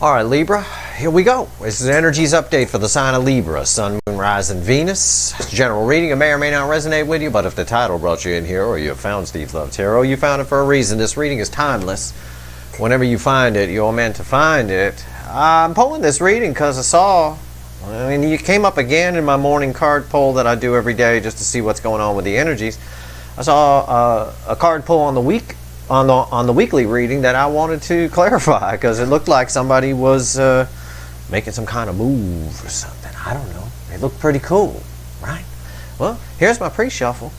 All right, Libra, here we go. This is an energies update for the sign of Libra, Sun, Moon, Rising, Venus. It's a general reading. It may or may not resonate with you, but if the title brought you in here, or you found Steve Loves Tarot, you found it for a reason. This reading is timeless. Whenever you find it, you're meant to find it. I'm pulling this reading because you came up again in my morning card pull that I do every day just to see what's going on with the energies. I saw a card pull on the week. On the weekly reading that I wanted to clarify because it looked like somebody was making some kind of move or something. I don't know. It looked pretty cool, right? Well, here's my pre-shuffle.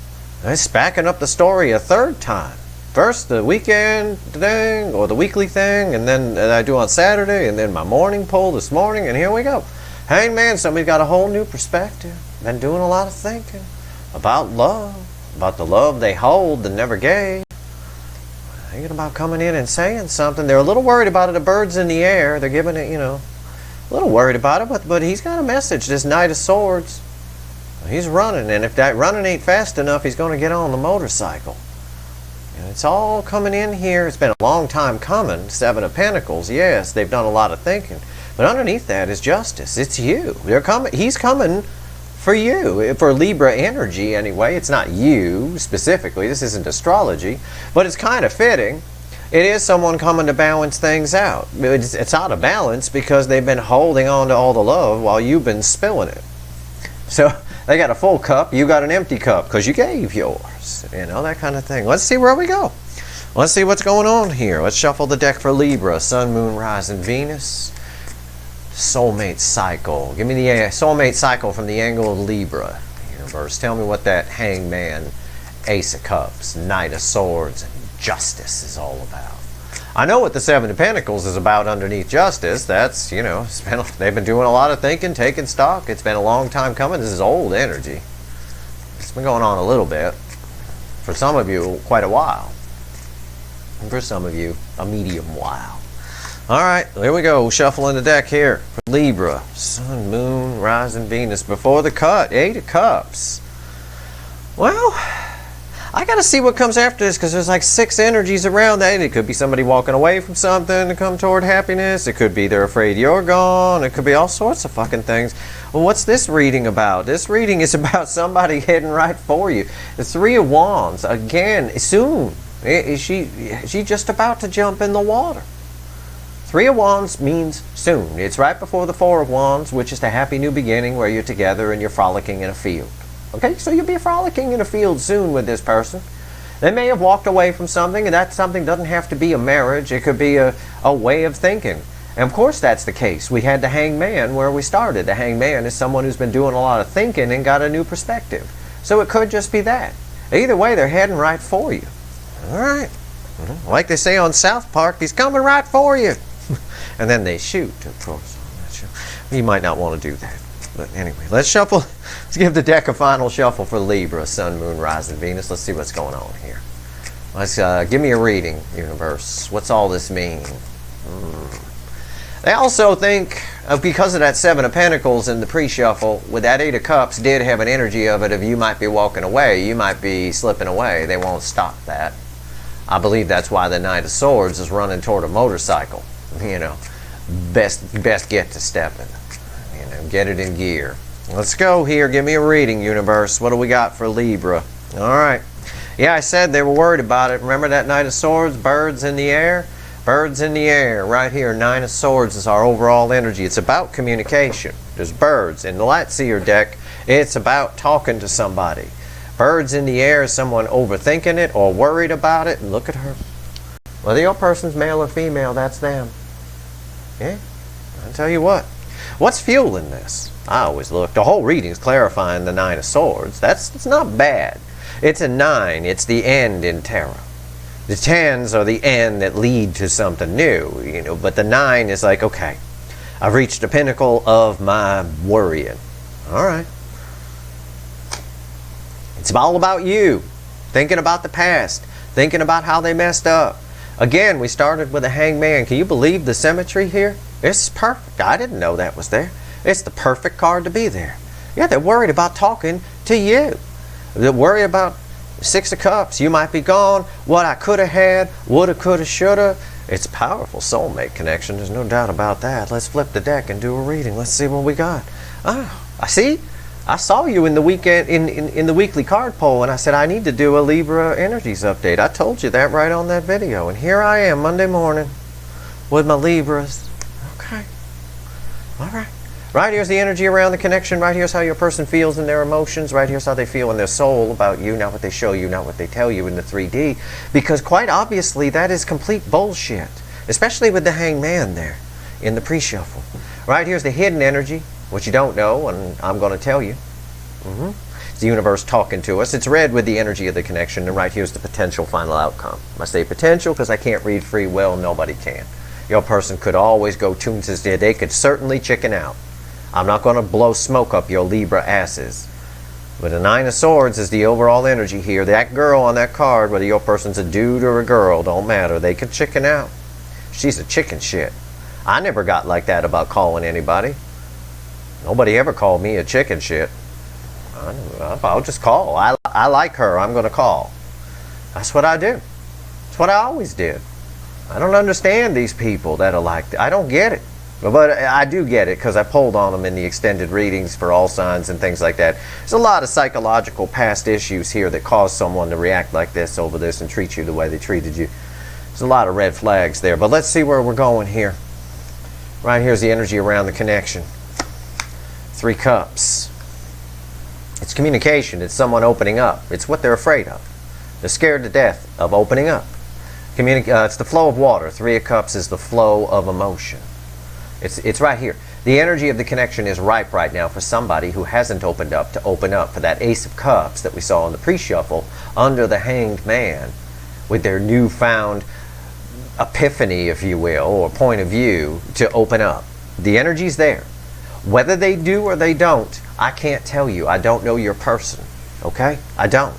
It's backing up the story a third time. First the weekend thing or the weekly thing, and then I do on Saturday, and then my morning pull this morning, and here we go. Hangman, somebody's got a whole new perspective. Been doing a lot of thinking about love, about the love they hold and never gave. Thinking about coming in and saying something. They're a little worried about it. The bird's in the air. They're giving it, a little worried about it. But he's got a message. This Knight of Swords. He's running. And if that running ain't fast enough, he's going to get on the motorcycle. And it's all coming in here. It's been a long time coming. Seven of Pentacles. Yes, they've done a lot of thinking. But underneath that is justice. It's you. They're coming. He's coming for you, for Libra energy anyway. It's not you specifically, this isn't astrology, but it's kind of fitting. It is someone coming to balance things out. It's out of balance because they've been holding on to all the love while you've been spilling it. So they got a full cup, you got an empty cup because you gave yours, that kind of thing. Let's see where we go. Let's see what's going on here. Let's shuffle the deck for Libra, Sun, Moon, Rising, Venus. Soulmate cycle. Give me the soulmate cycle from the angle of Libra universe. Tell me what that Hangman, Ace of Cups, Knight of Swords, and Justice is all about. I know what the Seven of Pentacles is about underneath Justice. That's, they've been doing a lot of thinking, taking stock. It's been a long time coming. This is old energy. It's been going on a little bit. For some of you, quite a while. And for some of you, a medium while. Alright, here we go. Shuffling the deck here for Libra. Sun, Moon, Rising, Venus. Before the cut, Eight of Cups. Well, I got to see what comes after this because there's like 6 energies around that. It could be somebody walking away from something to come toward happiness. It could be they're afraid you're gone. It could be all sorts of fucking things. Well, what's this reading about? This reading is about somebody heading right for you. The Three of Wands. Again, soon. She's just about to jump in the water. Three of Wands means soon. It's right before the Four of Wands, which is the happy new beginning where you're together and you're frolicking in a field. Okay, so you'll be frolicking in a field soon with this person. They may have walked away from something, and that something doesn't have to be a marriage. It could be a way of thinking. And of course that's the case. We had the Hangman where we started. The Hangman is someone who's been doing a lot of thinking and got a new perspective. So it could just be that. Either way, they're heading right for you. All right. Like they say on South Park, he's coming right for you. And then they shoot, of course. You might not want to do that. But anyway, let's shuffle. Let's give the deck a final shuffle for Libra, Sun, Moon, Rising, Venus. Let's see what's going on here. Let's give me a reading, universe. What's all this mean? They also think, because of that Seven of Pentacles in the pre-shuffle, with that Eight of Cups did have an energy of it of you might be walking away, you might be slipping away. They won't stop that. I believe that's why the Knight of Swords is running toward a motorcycle. Best get to stepping. Get it in gear. Let's go here. Give me a reading, universe. What do we got for Libra? All right. Yeah, I said they were worried about it. Remember that Knight of Swords? Birds in the air? Birds in the air. Right here, Nine of Swords is our overall energy. It's about communication. There's birds. In the Light Seer deck, it's about talking to somebody. Birds in the air is someone overthinking it or worried about it. And look at her. Whether your person's male or female, that's them. Yeah, I'll tell you what. What's fueling this? I always look. The whole reading's clarifying the Nine of Swords. It's not bad. It's a 9. It's the end in tarot. The 10s are the end that lead to something new, But the 9 is like, okay, I've reached the pinnacle of my worrying. All right. It's all about you. Thinking about the past. Thinking about how they messed up. Again, we started with a Hangman. Can you believe the symmetry here? It's perfect. I didn't know that was there. It's the perfect card to be there. Yeah, they're worried about talking to you. They're worried about Six of Cups. You might be gone. What I could have had, woulda, coulda, shoulda. It's powerful soulmate connection. There's no doubt about that. Let's flip the deck and do a reading. Let's see what we got. I see. I saw you in the weekend in the weekly card poll, and I said I need to do a Libra Energies update. I told you that right on that video, and here I am Monday morning with my Libras. Okay. All right. Right here's the energy around the connection. Right here's how your person feels in their emotions. Right here's how they feel in their soul about you, not what they show you, not what they tell you in the 3D. Because quite obviously that is complete bullshit. Especially with the Hanged Man there in the pre-shuffle. Right here's the hidden energy, what you don't know, and I'm going to tell you. It's the universe talking to us. It's red with the energy of the connection, and right here's the potential final outcome. I say potential because I can't read free will. Nobody can. Your person could always go tunes as they could certainly chicken out. I'm not going to blow smoke up your Libra asses. But the 9 of Swords is the overall energy here. That girl on that card, whether your person's a dude or a girl, don't matter. They can chicken out. She's a chicken shit. I never got like that about calling anybody. Nobody ever called me a chicken shit. I'll just call. I like her. I'm going to call. That's what I do. That's what I always did. I don't understand these people that are like that. I don't get it. But I do get it because I pulled on them in the extended readings for all signs and things like that. There's a lot of psychological past issues here that cause someone to react like this over this and treat you the way they treated you. There's a lot of red flags there. But let's see where we're going here. Right here's the energy around the connection. 3 cups. It's communication. It's someone opening up. It's what they're afraid of. They're scared to death of opening up. It's the flow of water. 3 of cups is the flow of emotion. It's right here. The energy of the connection is ripe right now for somebody who hasn't opened up to open up for that Ace of Cups that we saw in the pre-shuffle under the Hanged Man with their newfound epiphany, if you will, or point of view to open up. The energy's there. Whether they do or they don't, I can't tell you. I don't know your person. Okay? I don't.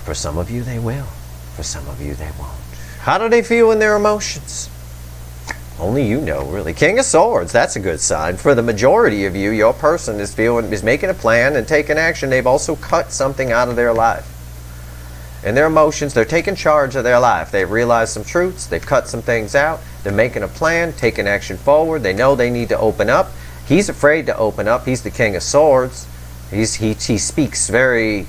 For some of you, they will. For some of you, they won't. How do they feel in their emotions? Only you know, really. King of Swords, that's a good sign. For the majority of you, your person is making a plan and taking action. They've also cut something out of their life. In their emotions, they're taking charge of their life. They've realized some truths. They've cut some things out. They're making a plan, taking action forward. They know they need to open up. He's afraid to open up. He's the King of Swords. He speaks very...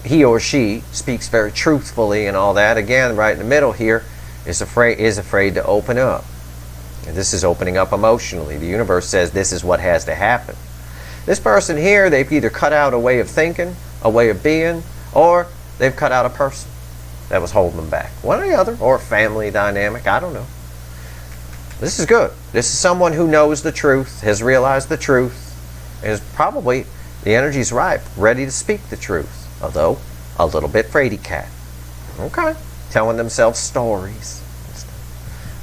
He or she speaks very truthfully and all that. Again, right in the middle here is afraid to open up. And this is opening up emotionally. The universe says this is what has to happen. This person here, they've either cut out a way of thinking, a way of being, or they've cut out a person that was holding them back. One or the other, or a family dynamic, I don't know. This is good. This is someone who knows the truth, has realized the truth, is probably, the energy's ripe, ready to speak the truth. Although, a little bit fraidy cat. Okay. Telling themselves stories.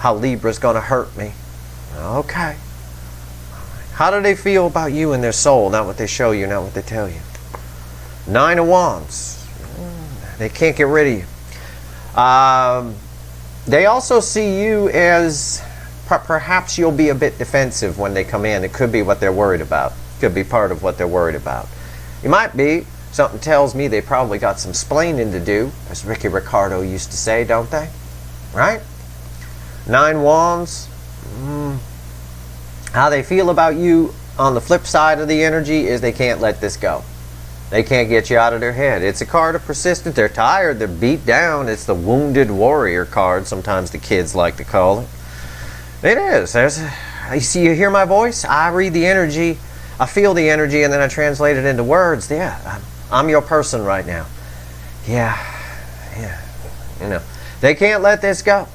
How Libra's going to hurt me. Okay. How do they feel about you and their soul? Not what they show you, not what they tell you. 9 of Wands. They can't get rid of you. They also see you as perhaps you'll be a bit defensive when they come in. It could be what they're worried about. Could be part of what they're worried about. You might be. Something tells me they probably got some splaining to do, as Ricky Ricardo used to say, don't they? Right? 9 Wands. How they feel about you on the flip side of the energy is they can't let this go. They can't get you out of their head. It's a card of persistence. They're tired. They're beat down. It's the wounded warrior card, sometimes the kids like to call it. It is. You hear my voice? I read the energy. I feel the energy, and then I translate it into words. Yeah, I'm your person right now. Yeah. You know, they can't let this go.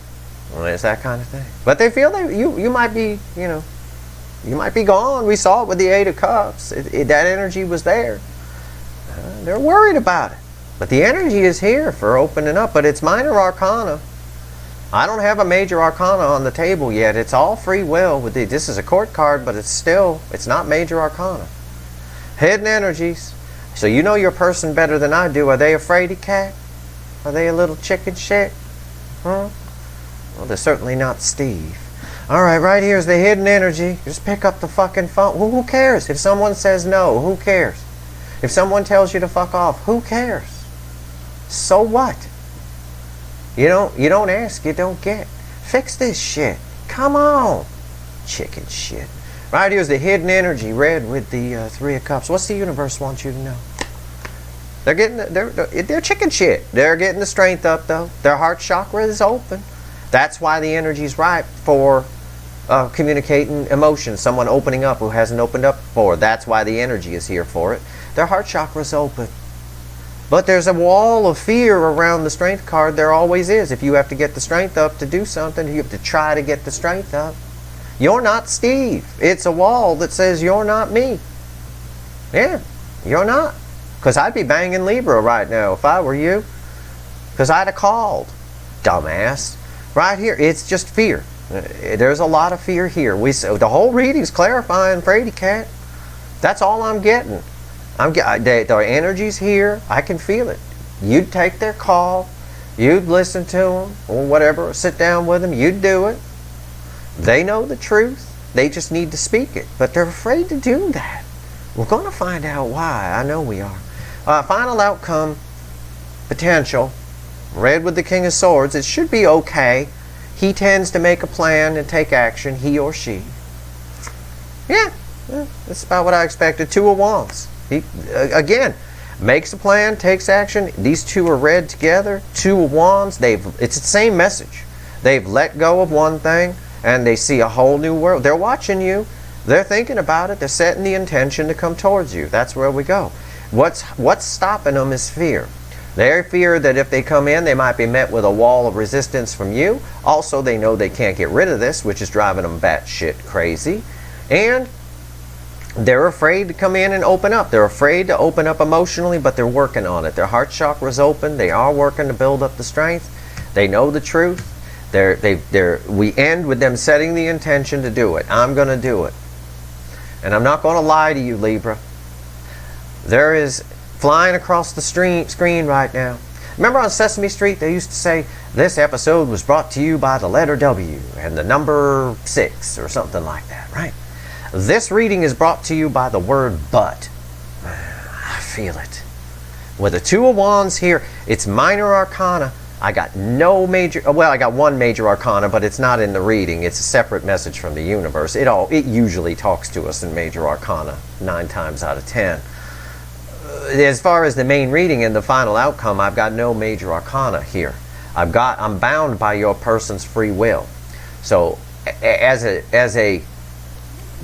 Well, it's that kind of thing. But they feel you might be, you might be gone. We saw it with the 8 of Cups. That energy was there. They're worried about it. But the energy is here for opening up. But it's minor arcana. I don't have a major arcana on the table yet. It's all free will. This is a court card, but it's not major arcana. Hidden energies. So you know your person better than I do. Are they a fraidy cat? Are they a little chicken shit? Huh? Well, they're certainly not Steve. Alright, right here's the hidden energy. Just pick up the fucking phone. Who cares? If someone says no, who cares? If someone tells you to fuck off, who cares? So what? You don't ask, you don't get. Fix this shit. Come on. Chicken shit. Right here's the hidden energy, red with the Three of Cups. What's the universe want you to know? They're getting they're chicken shit. They're getting the strength up though. Their heart chakra is open. That's why the energy's ripe for communicating emotions. Someone opening up who hasn't opened up before. That's why the energy is here for it. Their heart chakra is open. But there's a wall of fear around the strength card. There always is. If you have to get the strength up to do something, you have to try to get the strength up. You're not Steve. It's a wall that says you're not me. Yeah, you're not. Because I'd be banging Libra right now if I were you. Because I'd have called. Dumbass. Right here, it's just fear. There's a lot of fear here. The whole reading's clarifying, Frady Cat. That's all I'm getting. Their energy's here. I can feel it. You'd take their call. You'd listen to them or whatever. Sit down with them. You'd do it. They know the truth. They just need to speak it. But they're afraid to do that. We're going to find out why. I know we are. Final outcome, potential. Red with the King of Swords. It should be okay. He tends to make a plan and take action. He or she. Yeah. That's about what I expected. Two of Wands. He, again, makes a plan, takes action. These two are red together. Two of Wands. It's the same message. They've let go of one thing and they see a whole new world. They're watching you. They're thinking about it. They're setting the intention to come towards you. That's where we go. What's stopping them is fear. They fear that if they come in, they might be met with a wall of resistance from you. Also, they know they can't get rid of this, which is driving them batshit crazy. And they're afraid to come in and open up. They're afraid to open up emotionally, but they're working on it. Their heart chakra is open. They are working to build up the strength. They know the truth. We end with them setting the intention to do it. I'm going to do it. And I'm not going to lie to you, Libra. There is flying across the screen right now. Remember on Sesame Street, they used to say, this episode was brought to you by the letter W and the number 6 or something like that, right? This reading is brought to you by the word but. I feel it. With the Two of Wands here, it's minor arcana. I got no major, well, I got one major arcana, but it's not in the reading. It's a separate message from the universe. It usually talks to us in major arcana 9 times out of 10. As far as the main reading and the final outcome, I've got no major arcana here. I'm bound by your person's free will. So as a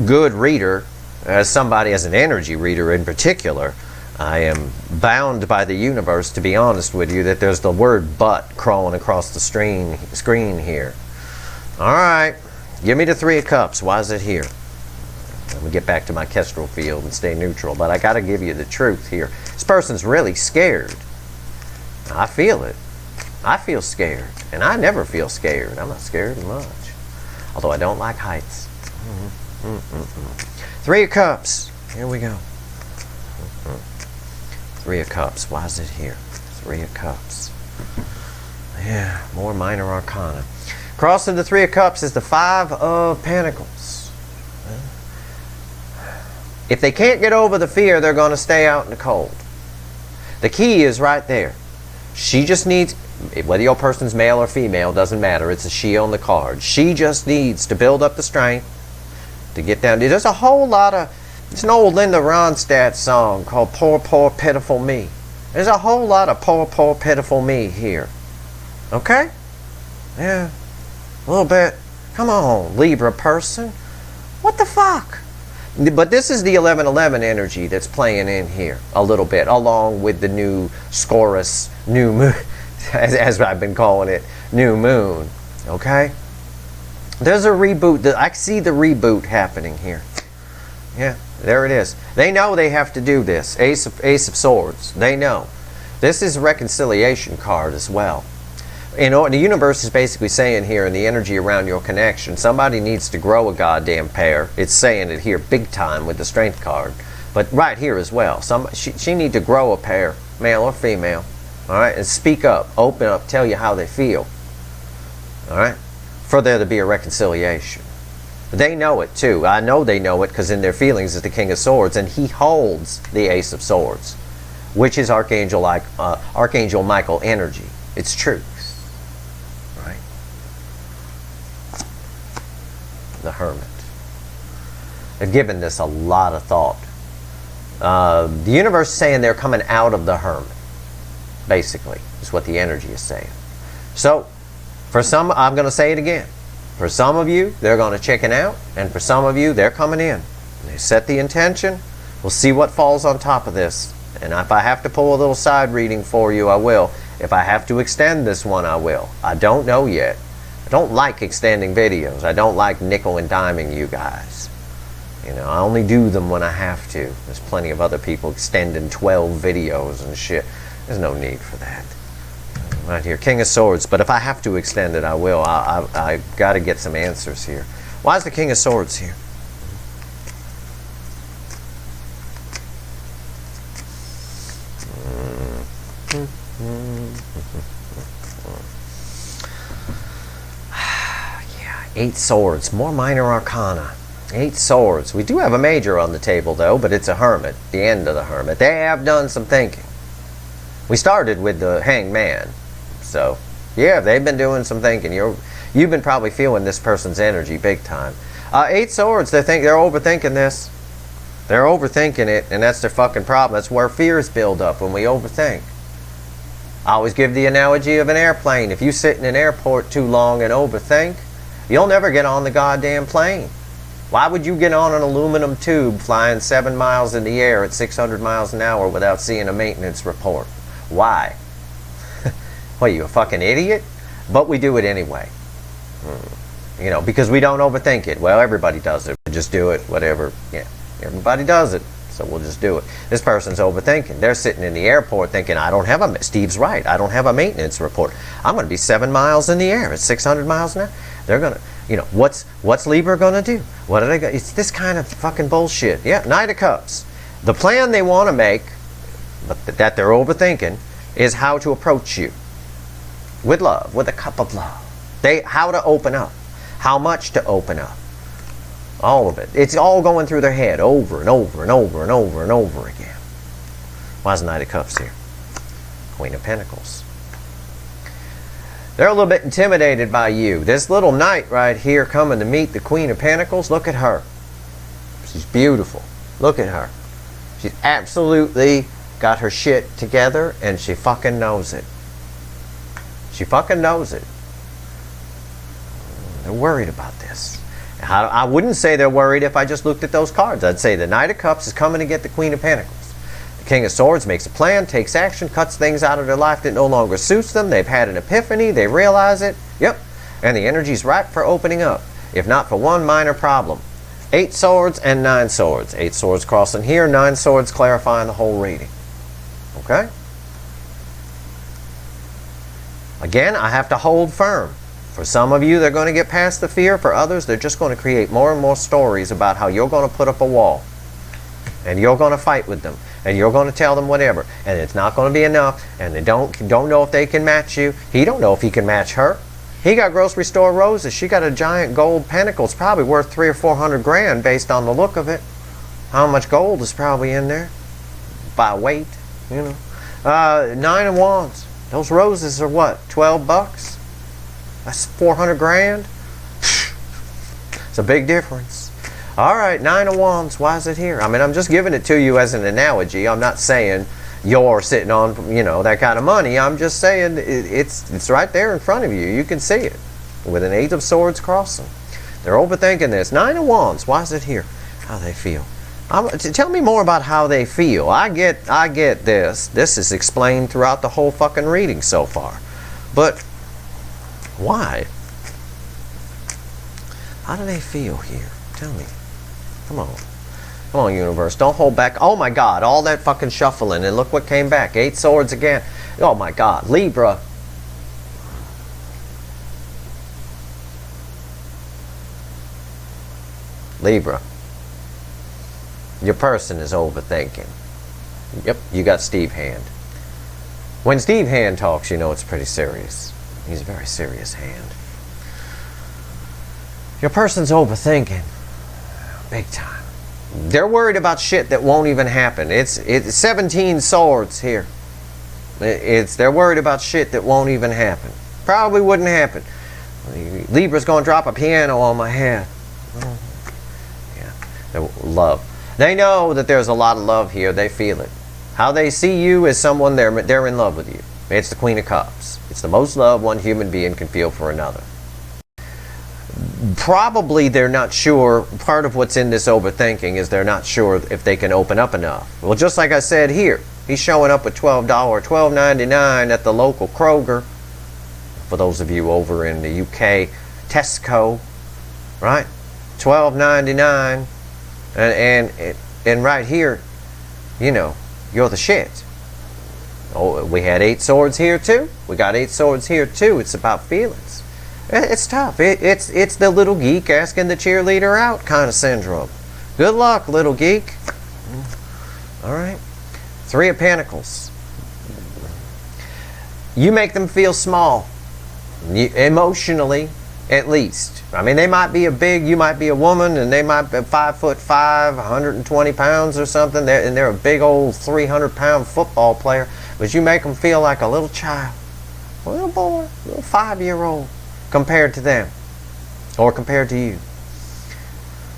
good reader, as an energy reader in particular, I am bound by the universe to be honest with you that there's the word but crawling across the screen here. Alright, give me the Three of Cups. Why is it here? Let me get back to my kestrel field and stay neutral, but I got to give you the truth here. This person's really scared. I feel it. I feel scared, and I never feel scared. I'm not scared much, although I don't like heights. Three of Cups. Here we go. Three of Cups. Why is it here? Three of Cups. Yeah, more minor arcana. Crossing the Three of Cups is the Five of Pentacles. If they can't get over the fear, they're going to stay out in the cold. The key is right there. She just needs, whether your person's male or female, doesn't matter. It's a she on the card. She just needs to build up the strength to get down. There's a whole lot of, it's an old Linda Ronstadt song called Poor, Poor, Pitiful Me. There's a whole lot of poor, poor, pitiful me here. Okay? Yeah. A little bit. Come on, Libra person. What the fuck? But this is the 1111 energy that's playing in here a little bit, along with the new Scorus, new moon, as I've been calling it, new moon. Okay? There's a reboot. I see the reboot happening here. Yeah, there it is. They know they have to do this. Ace of Swords. They know. This is a reconciliation card as well. You know, the universe is basically saying here in the energy around your connection, somebody needs to grow a goddamn pair. It's saying it here big time with the strength card. But right here as well. She need to grow a pair, male or female. Alright? And speak up, open up, tell you how they feel. Alright? For there to be a reconciliation. They know it too. I know they know it because in their feelings is the King of Swords, and he holds the Ace of Swords, which is Archangel Michael energy. It's truth. the Hermit. They've given this a lot of thought. The universe is saying they're coming out of the Hermit, basically, is what the energy is saying. So, for some, I'm going to say it again. For some of you, they're going to chicken out, and for some of you, they're coming in. They set the intention. We'll see what falls on top of this. And if I have to pull a little side reading for you, I will. If I have to extend this one, I will. I don't know yet. I don't like extending videos. I don't like nickel and diming you guys. You know, I only do them when I have to. There's plenty of other people extending 12 videos and shit. There's no need for that. Right here, King of Swords. But if I have to extend it, I will. I got to get some answers here. Why is the King of Swords here? Yeah, 8 swords. More minor arcana. 8 swords. We do have a major on the table, though, but it's a Hermit. The end of the Hermit. They have done some thinking. We started with the Hanged Man. So, yeah, they've been doing some thinking. You've been probably feeling this person's energy big time. 8 swords, they're overthinking this. They're overthinking it, and that's their fucking problem. That's where fears build up when we overthink. I always give the analogy of an airplane. If you sit in an airport too long and overthink, you'll never get on the goddamn plane. Why would you get on an aluminum tube flying 7 miles in the air at 600 miles an hour without seeing a maintenance report? Why? What, you a fucking idiot? But we do it anyway. You know, because we don't overthink it. Well, everybody does it. We just do it, whatever. Yeah, everybody does it. So we'll just do it. This person's overthinking. They're sitting in the airport thinking, Steve's right. I don't have a maintenance report. I'm going to be 7 miles in the air at 600 miles an hour. They're going to, you know, what's Libra going to do? What are they going to, it's this kind of fucking bullshit. Yeah, Knight of Cups. The plan they want to make, but that they're overthinking, is how to approach you. With love, with a cup of love. How to open up. How much to open up. All of it. It's all going through their head over and over and over and over and over again. Why is the Knight of Cups here? Queen of Pentacles. They're a little bit intimidated by you. This little knight right here coming to meet the Queen of Pentacles, look at her. She's beautiful. Look at her. She's absolutely got her shit together, and she fucking knows it. She fucking knows it. They're worried about this. I wouldn't say they're worried if I just looked at those cards. I'd say the Knight of Cups is coming to get the Queen of Pentacles. The King of Swords makes a plan, takes action, cuts things out of their life that no longer suits them. They've had an epiphany. They realize it. Yep. And the energy's ripe for opening up, if not for one minor problem. 8 swords and 9 swords. 8 swords crossing here, 9 swords clarifying the whole reading. Okay? Again, I have to hold firm. For some of you, they're going to get past the fear. For others, they're just going to create more and more stories about how you're going to put up a wall. And you're going to fight with them. And you're going to tell them whatever. And it's not going to be enough. And they don't know if they can match you. He don't know if he can match her. He got grocery store roses. She got a giant gold pentacle. It's probably worth 300 or 400 grand based on the look of it. How much gold is probably in there? By weight, you know. 9 of Wands. Those roses are what? 12 bucks? That's 400 grand? It's a big difference. All right, 9 of Wands. Why is it here? I mean, I'm just giving it to you as an analogy. I'm not saying you're sitting on, you know, that kind of money. I'm just saying it's right there in front of you. You can see it with an 8 of Swords crossing. They're overthinking this. 9 of Wands. Why is it here? How they feel. Tell me more about how they feel. I get this. This is explained throughout the whole fucking reading so far. But why? How do they feel here? Tell me. Come on. Come on, universe. Don't hold back. Oh my God. All that fucking shuffling. And look what came back. 8 swords again. Oh my God. Libra. Libra. Your person is overthinking. Yep, you got Steve Hand. When Steve Hand talks, you know it's pretty serious. He's a very serious hand. Your person's overthinking. Big time. They're worried about shit that won't even happen. It's 17 swords here. They're worried about shit that won't even happen. Probably wouldn't happen. Libra's going to drop a piano on my head. Yeah. Love. They know that there's a lot of love here. They feel it. How they see you as someone they're in love with you. It's the Queen of Cups. It's the most love one human being can feel for another. Probably they're not sure. Part of what's in this overthinking is they're not sure if they can open up enough. Well, just like I said here, he's showing up with $12.99 at the local Kroger. For those of you over in the UK, Tesco, right? $12.99, and right here, you know, you're the shit. Oh, we had 8 swords here too. We got 8 swords here too. It's about feelings. It's tough. It's the little geek asking the cheerleader out kind of syndrome. Good luck, little geek. All right. 3 of Pentacles. You make them feel small, emotionally, at least. I mean, they might be you might be a woman, and they might be 5'5", 120 pounds or something, and they're a big old 300-pound football player, but you make them feel like a little child, a little boy, a little 5-year-old, compared to them, or compared to you.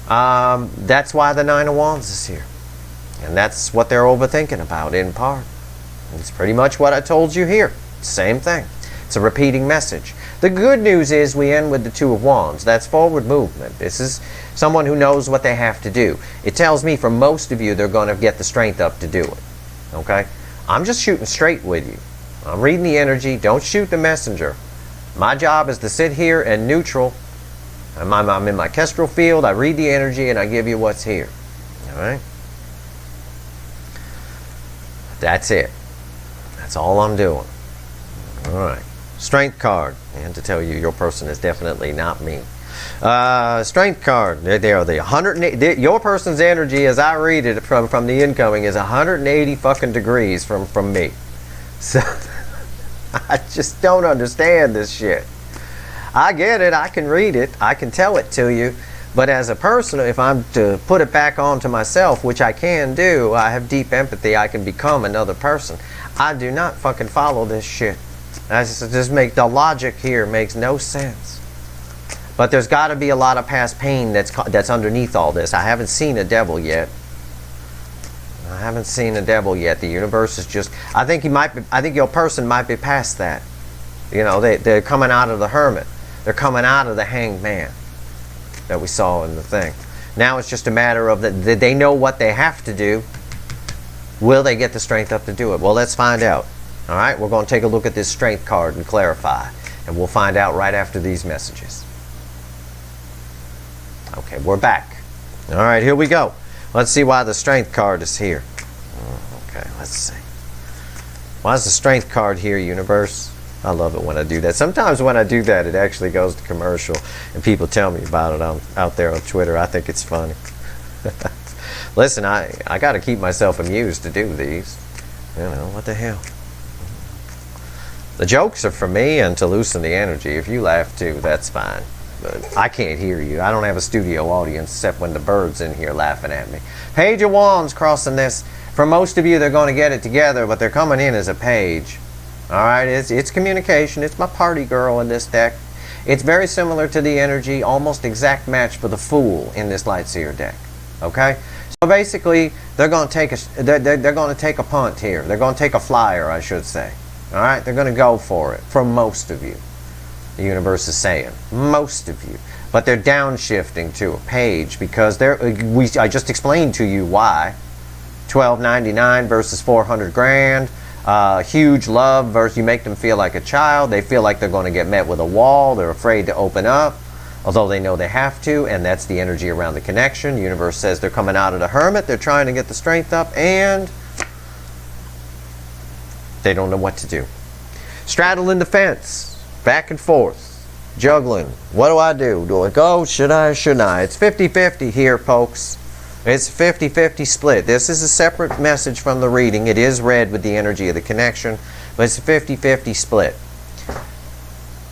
That's why the 9 of Wands is here, and that's what they're overthinking about in part. It's pretty much what I told you here. Same thing. It's a repeating message. The good news is we end with the 2 of Wands. That's forward movement. This is someone who knows what they have to do. It tells me for most of you they're going to get the strength up to do it. Okay? I'm just shooting straight with you. I'm reading the energy. Don't shoot the messenger. My job is to sit here and neutral. I'm in my kestrel field. I read the energy and I give you what's here. All right? That's it. That's all I'm doing. All right. Strength card. And to tell you, your person is definitely not me. Strength card. They are the 108. Your person's energy, as I read it from the incoming, is 180 fucking degrees from me. So I just don't understand this shit. I get it. I can read it. I can tell it to you. But as a person, if I'm to put it back onto myself, which I can do, I have deep empathy. I can become another person. I do not fucking follow this shit. The logic here makes no sense. But there's got to be a lot of past pain that's underneath all this. I haven't seen a devil yet. I haven't seen a devil yet. The universe is just. I think your person might be past that. You know, they're coming out of the Hermit. They're coming out of the Hanged Man that we saw in the thing. Now it's just a matter of that they know what they have to do. Will they get the strength up to do it? Well, let's find out. All right, we're going to take a look at this strength card and clarify. And we'll find out right after these messages. Okay, we're back. All right, here we go. Let's see why the strength card is here. Okay, let's see. Why is the strength card here, universe? I love it when I do that. Sometimes when I do that, it actually goes to commercial, and people tell me about it out there on Twitter. I think it's funny. Listen, I got to keep myself amused to do these. You know, what the hell? The jokes are for me and to loosen the energy. If you laugh too, that's fine. But I can't hear you. I don't have a studio audience except when the bird's in here laughing at me. Page of Wands crossing this. For most of you, they're going to get it together, but they're coming in as a page. All right, it's communication. It's my party girl in this deck. It's very similar to the energy, almost exact match for the Fool in this Light Seer deck. Okay, so basically, they're going to take a punt here. They're going to take a flyer, I should say. All right, they're going to go for it. For most of you, the universe is saying most of you, but they're downshifting to a page because I just explained to you why. $12.99 versus 400 grand. Huge love versus you make them feel like a child. They feel like they're going to get met with a wall. They're afraid to open up, although they know they have to, and that's the energy around the connection. The universe says they're coming out of the Hermit. They're trying to get the strength up, and they don't know what to do. Straddling the fence, back and forth, juggling. What do? Do I go? Should I or shouldn't I? It's 50-50 here, folks. It's a 50-50 split. This is a separate message from the reading. It is read with the energy of the connection, but it's a 50-50 split.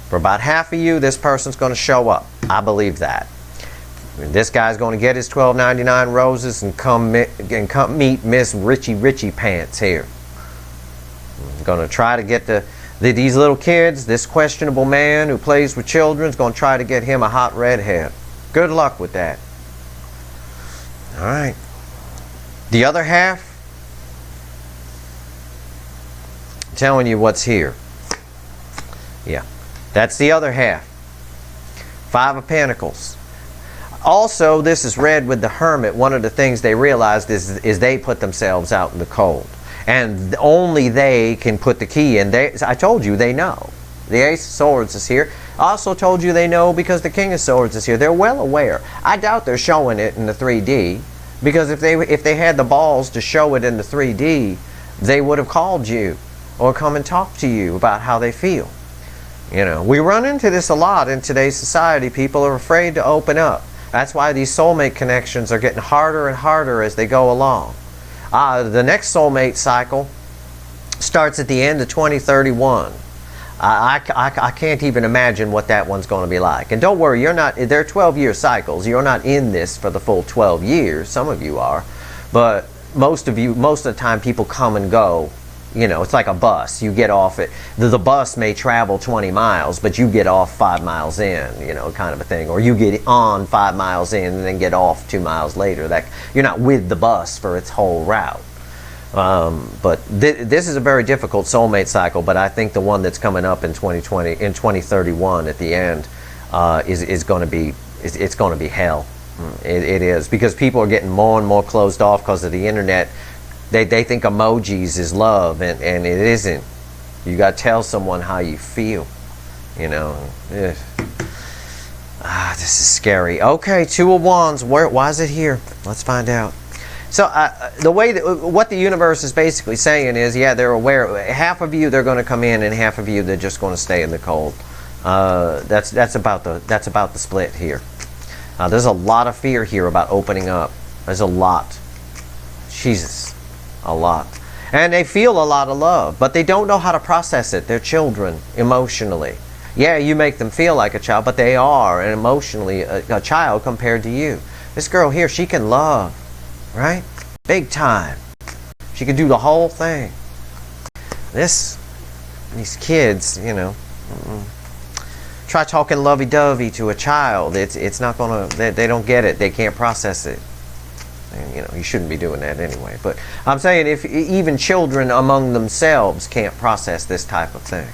For about half of you, this person's going to show up. I believe that. This guy's going to get his $12.99 roses and come meet Miss Richie Pants here. I'm going to try to get these little kids, this questionable man who plays with children, is going to try to get him a hot redhead. Good luck with that. All right. The other half, I'm telling you what's here. Yeah, that's the other half. Five of Pentacles. Also, this is read with the Hermit. One of the things they realized is they put themselves out in the cold. And only they can put the key in. I told you, they know. The Ace of Swords is here. I also told you they know because the King of Swords is here. They're well aware. I doubt they're showing it in the 3D. Because if they had the balls to show it in the 3D, they would have called you or come and talk to you about how they feel. You know, we run into this a lot in today's society. People are afraid to open up. That's why these soulmate connections are getting harder and harder as they go along. The next soulmate cycle starts at the end of 2031. I can't even imagine what that one's going to be like. And don't worry, they're 12-year cycles. You're not in this for the full 12 years. Some of you are. But most of the time people come and go. You know, it's like a bus. You get off it. The bus may travel 20 miles, but you get off 5 miles in, you know, kind of a thing. Or you get on 5 miles in and then get off 2 miles later. You're not with the bus for its whole route. But this is a very difficult soulmate cycle, but I think the one that's coming up in 2031 at the end is going to be it's going to be hell. It is, because people are getting more and more closed off because of the internet. They think emojis is love, and it isn't. You got to tell someone how you feel. You know. This is scary. Okay, Two of Wands. Why is it here? Let's find out. So the way what the universe is basically saying is, yeah, they're aware. Half of you, they're going to come in, and half of you, they're just going to stay in the cold. That's about the split here. There's a lot of fear here about opening up. There's a lot. Jesus, a lot. And they feel a lot of love, but they don't know how to process it. They're children emotionally. Yeah, you make them feel like a child, but they are emotionally a child compared to you. This girl here, she can love. Right? Big time. She can do the whole thing. These kids, you know, try talking lovey-dovey to a child. It's not gonna. They don't get it. They can't process it. And, you know, you shouldn't be doing that anyway. But I'm saying, if even children among themselves can't process this type of thing.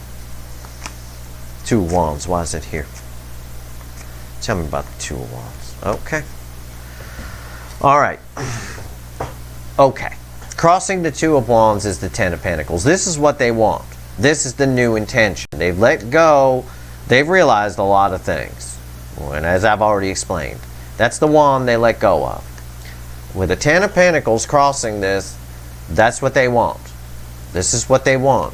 Two of Wands. Why is it here? Tell me about the Two of Wands. Okay. All right. Okay. Crossing the Two of Wands is the Ten of Pentacles. This is what they want. This is the new intention. They've let go. They've realized a lot of things. And as I've already explained, that's the wand they let go of. With the Ten of Pentacles crossing this, that's what they want. This is what they want.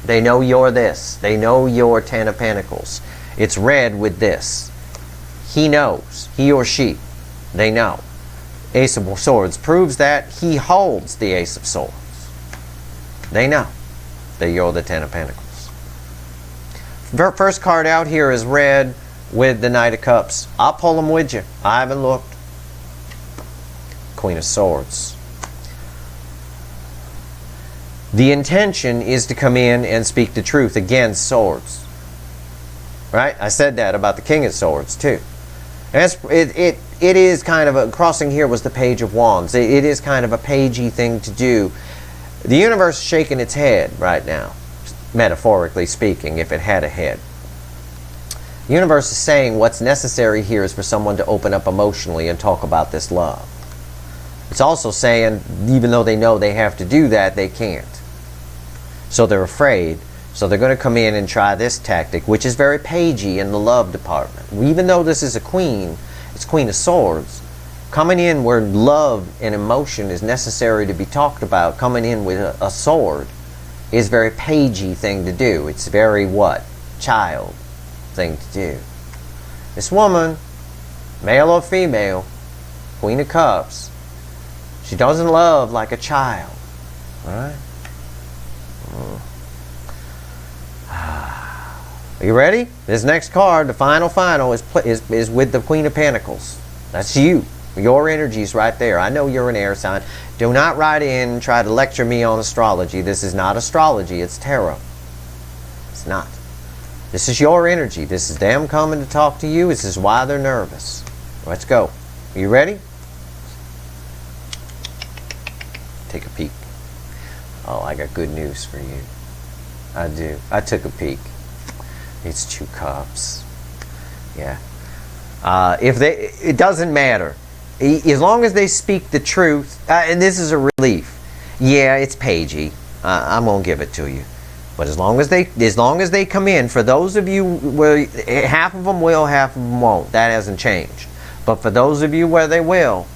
They know you're this. They know you're Ten of Pentacles. It's read with this. He knows. He or she. They know. Ace of Swords proves that. He holds the Ace of Swords. They know that you're the Ten of Pentacles. First card out here is red with the Knight of Cups. I'll pull them with you. I haven't looked. Queen of Swords. The intention is to come in and speak the truth against swords. Right? I said that about the King of Swords too. It is kind of a, crossing here was the Page of Wands. It is kind of a pagey thing to do. The universe is shaking its head right now, metaphorically speaking, if it had a head. The universe is saying what's necessary here is for someone to open up emotionally and talk about this love. It's also saying, even though they know they have to do that, they can't. So they're afraid. So they're going to come in and try this tactic, which is very pagey in the love department. Even though this is a queen, it's Queen of Swords. Coming in where love and emotion is necessary to be talked about, coming in with a sword, is a very pagey thing to do. It's very what? Child thing to do. This woman, male or female, Queen of Cups, she doesn't love like a child. Alright? Are you ready? This next card, the final, is with the Queen of Pentacles. That's you. Your energies right there. I know you're an air sign. Do not write in and try to lecture me on astrology. This is not astrology. It's tarot. It's not. This is your energy. This is them coming to talk to you. This is why they're nervous. Let's go. You ready? Take a peek. Oh, I got good news for you. I do. I took a peek. It's 2 cups. Yeah. It doesn't matter. As long as they speak the truth, and this is a relief. Yeah, it's pagey. I'm gonna give it to you. But as long as they come in, for those of you where half of them will, half of them won't. That hasn't changed. But for those of you where they will,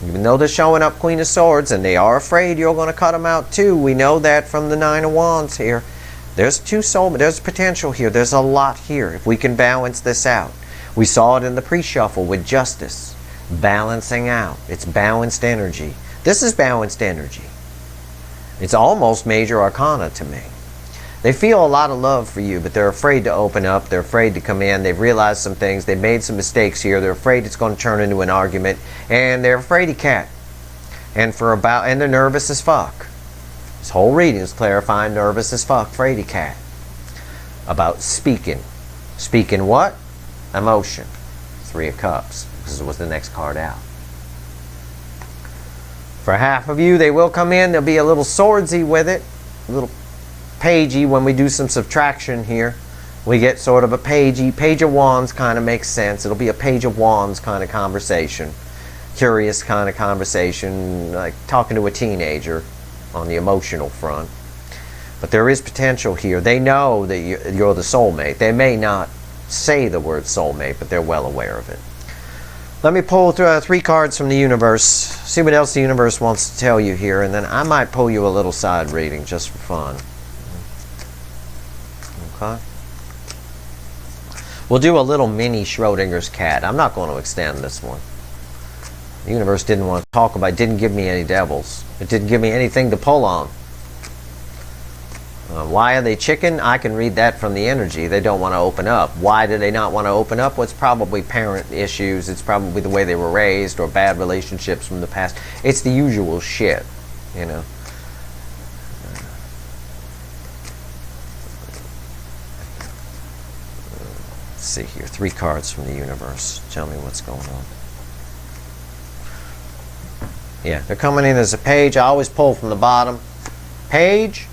even though they're showing up Queen of Swords and they are afraid you're going to cut them out too, we know that from the 9 of Wands here. There's 2 soulmates. There's potential here. There's a lot here if we can balance this out. We saw it in the pre-shuffle with Justice. Balancing out. It's balanced energy. This is balanced energy. It's almost major arcana to me. They feel a lot of love for you, but they're afraid to open up. They're afraid to come in. They've realized some things. They've made some mistakes here. They're afraid it's going to turn into an argument. And they're afraid of cat. And they're nervous as fuck. This whole reading is clarifying nervous as fuck, afraid of cat. About speaking. Speaking what? Emotion. 3 of Cups. This was the next card out. For half of you, they will come in. They'll be a little swordsy with it. A little pagey when we do some subtraction here. We get sort of a Page of Wands kind of makes sense. It'll be a Page of Wands kind of conversation. Curious kind of conversation, like talking to a teenager on the emotional front. But there is potential here. They know that you're the soulmate. They may not say the word soulmate, but they're well aware of it. Let me pull 3 cards from the universe, see what else the universe wants to tell you here, and then I might pull you a little side reading just for fun. Okay. We'll do a little mini Schrodinger's cat. I'm not going to extend this one. The universe didn't want to talk about it. Didn't give me any devils. It didn't give me anything to pull on. Why are they chicken? I can read that from the energy. They don't want to open up. Why do they not want to open up? Well, it's probably parent issues. It's probably the way they were raised or bad relationships from the past. It's the usual shit, you know. Let's see here. 3 cards from the universe. Tell me what's going on. Yeah, they're coming in as a page. I always pull from the bottom. Page,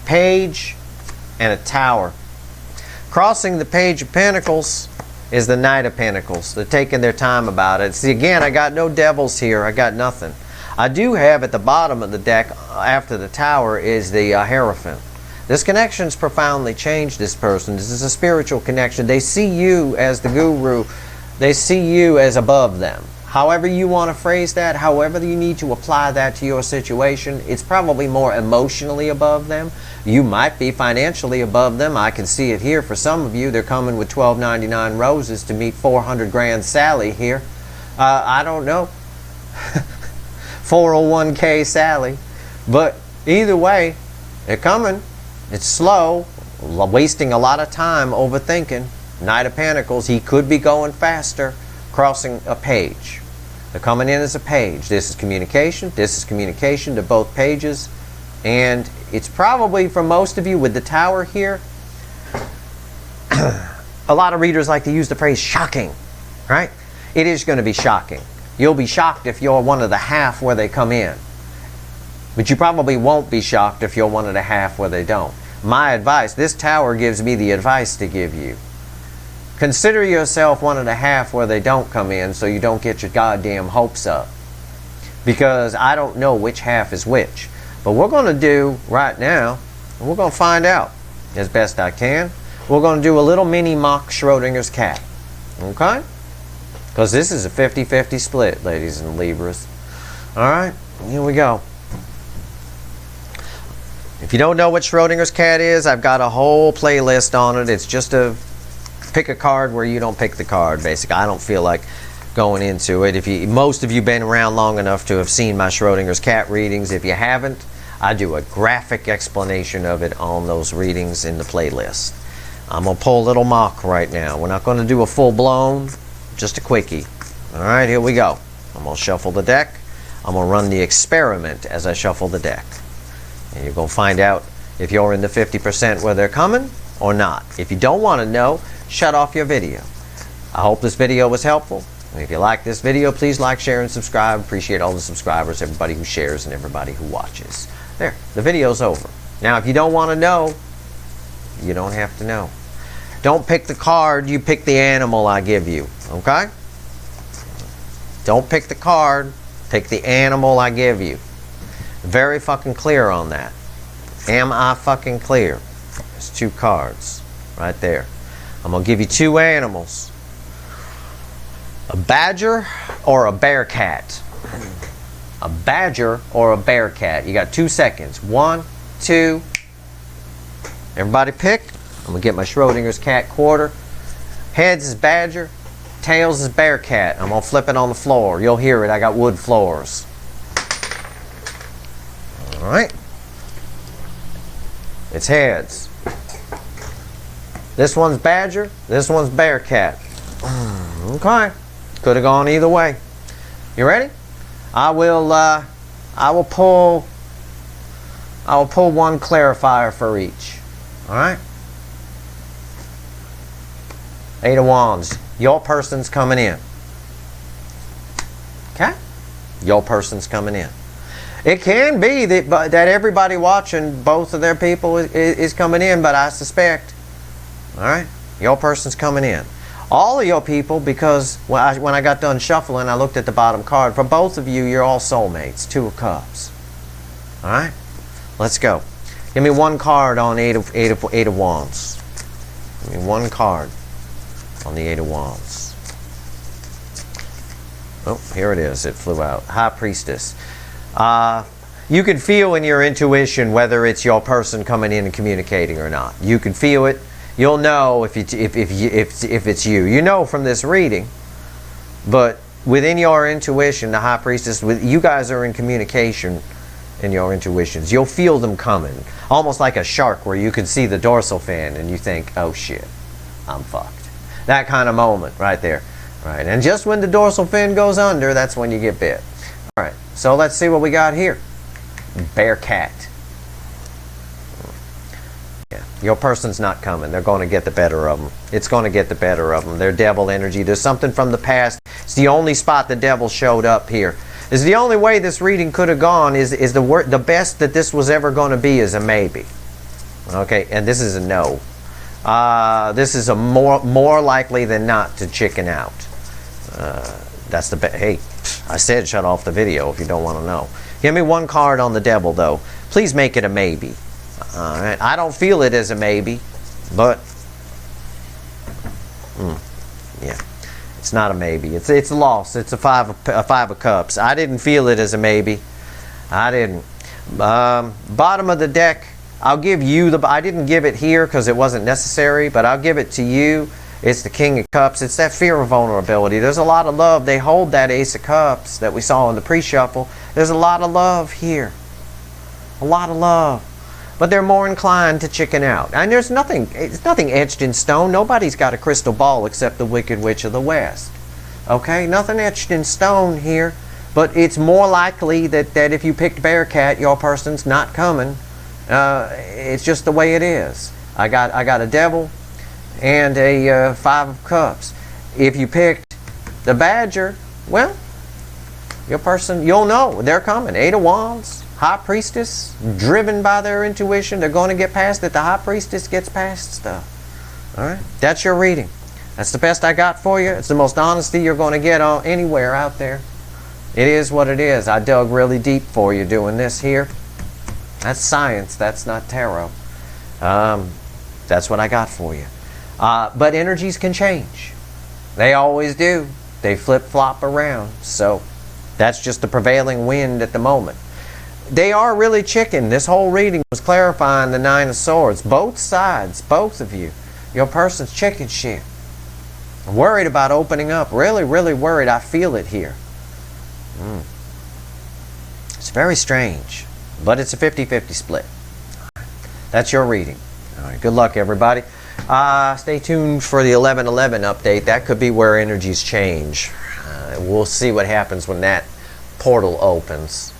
page, and a tower. Crossing the Page of Pentacles is the Knight of Pentacles. They're taking their time about it. See, again, I got no devils here. I got nothing. I do have at the bottom of the deck, after the tower, is the Hierophant. This connection's profoundly changed this person. This is a spiritual connection. They see you as the guru. They see you as above them. However you want to phrase that, however you need to apply that to your situation, it's probably more emotionally above them. You might be financially above them. I can see it here for some of you. They're coming with $12.99 roses to meet 400 grand Sally here. I don't know. 401k Sally. But either way, they're coming. It's slow, wasting a lot of time overthinking. Knight of Pentacles, he could be going faster. Crossing a page. They're coming in as a page. This is communication. This is communication to both pages. And it's probably, for most of you, with the tower here, a lot of readers like to use the phrase shocking, right? It is going to be shocking. You'll be shocked if you're one of the half where they come in. But you probably won't be shocked if you're one of the half where they don't. My advice, this tower gives me the advice to give you. Consider yourself one of the half where they don't come in so you don't get your goddamn hopes up. Because I don't know which half is which. But we're going to do right now, and we're going to find out as best I can. We're going to do a little mini mock Schrodinger's cat. Okay? Because this is a 50-50 split, ladies and Libras. Alright, here we go. If you don't know what Schrodinger's cat is, I've got a whole playlist on it. It's just a pick a card where you don't pick the card, basically. I don't feel like going into it. Most of you been around long enough to have seen my Schrodinger's cat readings. If you haven't, I do a graphic explanation of it on those readings in the playlist. I'm going to pull a little mock right now. We're not going to do a full-blown, just a quickie. Alright, here we go. I'm going to shuffle the deck. I'm going to run the experiment as I shuffle the deck. And you're going to find out if you're in the 50% where they're coming or not. If you don't want to know, shut off your video. I hope this video was helpful. If you like this video, please like, share, and subscribe. Appreciate all the subscribers, everybody who shares, and everybody who watches. There, the video's over. Now, if you don't want to know, you don't have to know. Don't pick the card, you pick the animal I give you, okay? Don't pick the card, pick the animal I give you. Very fucking clear on that. Am I fucking clear? There's 2 cards right there. I'm going to give you 2 animals. A badger or a bear cat? A badger or a bear cat? You got 2 seconds. 1, 2. Everybody pick. I'm going to get my Schrodinger's cat quarter. Heads is badger. Tails is bear cat. I'm going to flip it on the floor. You'll hear it. I got wood floors. Alright. It's heads. This one's badger. This one's bear cat. Okay. Could have gone either way. You ready? I will pull 1 clarifier for each. Alright? 8 of Wands. Your person's coming in. Okay? Your person's coming in. It can be that everybody watching, both of their people is coming in, but I suspect, alright, your person's coming in. All of your people, because when I got done shuffling, I looked at the bottom card. For both of you, you're all soulmates. 2 of Cups. Alright? Let's go. Give me 1 card on 8 of Wands. Give me 1 card on the 8 of Wands. Oh, here it is. It flew out. High Priestess. You can feel in your intuition whether it's your person coming in and communicating or not. You can feel it. You'll know if it's you. You know from this reading, but within your intuition, the High Priestess, you guys are in communication in your intuitions. You'll feel them coming, almost like a shark where you can see the dorsal fin and you think, oh shit, I'm fucked. That kind of moment right there. Right, and just when the dorsal fin goes under, that's when you get bit. All right, so let's see what we got here. Bear cat. Yeah, your person's not coming. They're going to get the better of them. It's going to get the better of them. They're devil energy. There's something from the past. It's the only spot the devil showed up here. It's the only way this reading could have gone is the best that this was ever going to be is a maybe. Okay, and this is a no. This is a more likely than not to chicken out. That's the hey, I said shut off the video if you don't want to know. Give me 1 card on the devil though. Please make it a maybe. Alright, I don't feel it as a maybe, but yeah, it's not a maybe. It's a loss. It's a 5 of Cups. I didn't feel it as a maybe. I didn't. Bottom of the deck. I'll give you the. I didn't give it here because it wasn't necessary, but I'll give it to you. It's the King of Cups. It's that fear of vulnerability. There's a lot of love. They hold that Ace of Cups that we saw in the pre-shuffle. There's a lot of love here. A lot of love. But they're more inclined to chicken out. And there's nothing, it's nothing etched in stone. Nobody's got a crystal ball except the Wicked Witch of the West. Okay? Nothing etched in stone here. But it's more likely that if you picked Bearcat, your person's not coming. It's just the way it is. I got a devil and a 5 of Cups. If you picked the Badger, well, your person, you'll know they're coming. 8 of Wands, High Priestess, driven by their intuition. They're going to get past it. The High Priestess gets past stuff. All right, that's your reading. That's the best I got for you. It's the most honesty you're going to get anywhere out there. It is what it is. I dug really deep for you doing this here. That's science. That's not tarot. That's what I got for you. But energies can change. They always do. They flip-flop around. So that's just the prevailing wind at the moment. They are really chicken. This whole reading was clarifying the 9 of Swords. Both sides, both of you. Your person's chicken shit. I'm worried about opening up. Really, really worried. I feel it here. It's very strange. But it's a 50-50 split. That's your reading. All right, good luck, everybody. Stay tuned for the 11/11 update. That could be where energies change. We'll see what happens when that portal opens.